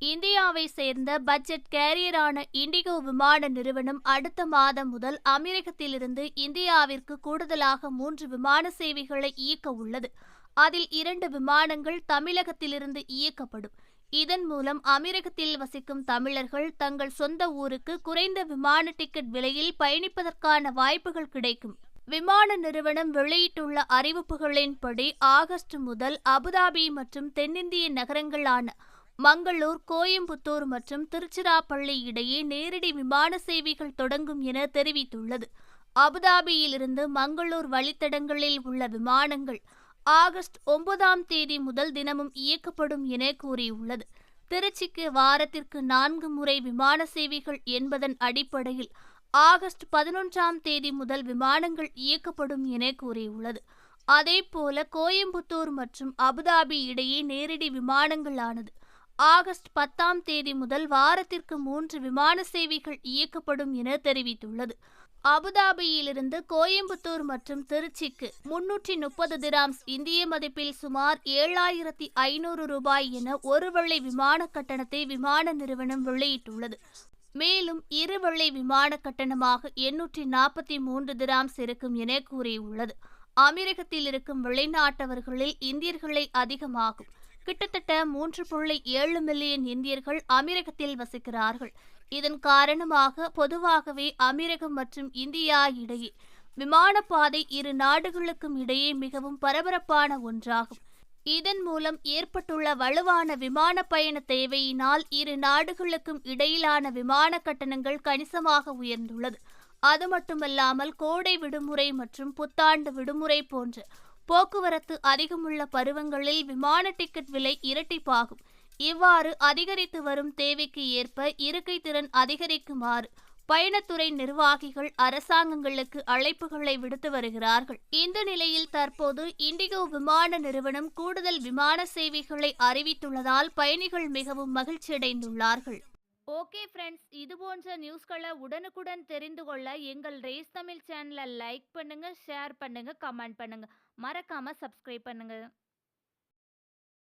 இந்தியாவை சேர்ந்த budget கேரியரான indigo விமான நிறுவனம் அடுத்த மாதம் முதல் அமெரிக்கத்திலிருந்து இந்தியாவிற்கு கூடுதலாக 3 விமான சேவைகளை இயக்க உள்ளது. அதில் 2 விமானங்கள் தமிழகத்திலிருந்து இயக்கப்படும். இதன் மூலம் அமெரிக்கத்தில் வசிக்கும் தமிழர்கள் தங்கள் சொந்த ஊருக்கு குறைந்த விமான டிக்கெட் விலையில் பயணிப்பதற்கான வாய்ப்புகள் கிடைக்கும். விமான நிறுவனம் வெளியிட்டுள்ள அறிவிப்புகளின்படி ஆகஸ்ட் முதல் அபுதாபி மற்றும் தென்னிந்திய நகரங்களான மங்களூர், கோயம்புத்தூர் மற்றும் திருச்சிராப்பள்ளி இடையே நேரடி விமான சேவைகள் தொடங்கும் என தெரிவித்துள்ளது. அபுதாபியிலிருந்து மங்களூர் வழித்தடங்களில் உள்ள விமானங்கள் ஆகஸ்ட் 9ஆம் தேதி முதல் தினமும் இயக்கப்படும் என கூறியுள்ளது. திருச்சிக்கு வாரத்திற்கு 4 முறை விமான சேவைகள் என்பதன் அடிப்படையில் ஆகஸ்ட் 11ஆம் தேதி முதல் விமானங்கள் இயக்கப்படும் என கூறியுள்ளது. அதேபோல கோயம்புத்தூர் மற்றும் அபுதாபி இடையே நேரடி விமானங்களானது ஆகஸ்ட் 10ஆம் தேதி முதல் வாரத்திற்கு 3 விமான சேவைகள் இயக்கப்படும் என தெரிவித்துள்ளது. அபுதாபியிலிருந்து கோயம்புத்தூர் மற்றும் திருச்சிக்கு 330 திராம்ஸ் இந்திய மதிப்பில் சுமார் 7,500 ரூபாய் என ஒருவேளை விமான கட்டணத்தை விமான நிறுவனம் வெளியிட்டுள்ளது. மேலும் இருவேளை விமான கட்டணமாக 843 திராம்ஸ் இருக்கும் என கூறியுள்ளது. அமெரிக்கத்தில் இருக்கும் வெளிநாட்டவர்களில் இந்தியர்களே அதிகமாகும். கிட்டத்தட்ட 3.7 மில்லியன் இந்தியர்கள் அமெரிக்கத்தில் வசிக்கிறார்கள். இதன் காரணமாக பொதுவாகவே அமெரிக்கம் மற்றும் இந்தியா இடையே விமானப்பாதை இரு நாடுகளுக்கும் இடையே மிகவும் பரபரப்பான ஒன்றாகும். இதன் மூலம் ஏற்பட்டுள்ள வலுவான விமான பயண தேவையினால் இரு நாடுகளுக்கும் இடையிலான விமான கட்டணங்கள் கணிசமாக உயர்ந்துள்ளது. அது மட்டுமல்லாமல் கோடை விடுமுறை மற்றும் புத்தாண்டு விடுமுறை போன்ற போக்குவரத்து அதிகமுள்ள பருவங்களில் விமான டிக்கெட் விலை இரட்டிப்பாகும். இவ்வாறு அதிகரித்து வரும் தேவைக்கு ஏற்ப இருக்கை திறன் அதிகரிக்குமாறு பயணத்துறை நிர்வாகிகள் அரசாங்கங்களுக்கு அழைப்புகளை விடுத்து வருகிறார்கள். இந்த நிலையில் தற்போது இண்டிகோ விமான நிறுவனம் கூடுதல் விமான சேவைகளை அறிவித்துள்ளதால் பயணிகள் மிகவும் மகிழ்ச்சியடைந்துள்ளார்கள். ஓகே ஃப்ரெண்ட்ஸ், இது போன்ற நியூஸ்களை உடனுக்குடன் தெரிந்து கொள்ள எங்கள் ரேஸ் தமிழ் சேனலை லைக் பண்ணுங்க, ஷேர் பண்ணுங்க, கமெண்ட் பண்ணுங்க, மறக்காம சப்ஸ்கிரைப் பண்ணுங்க.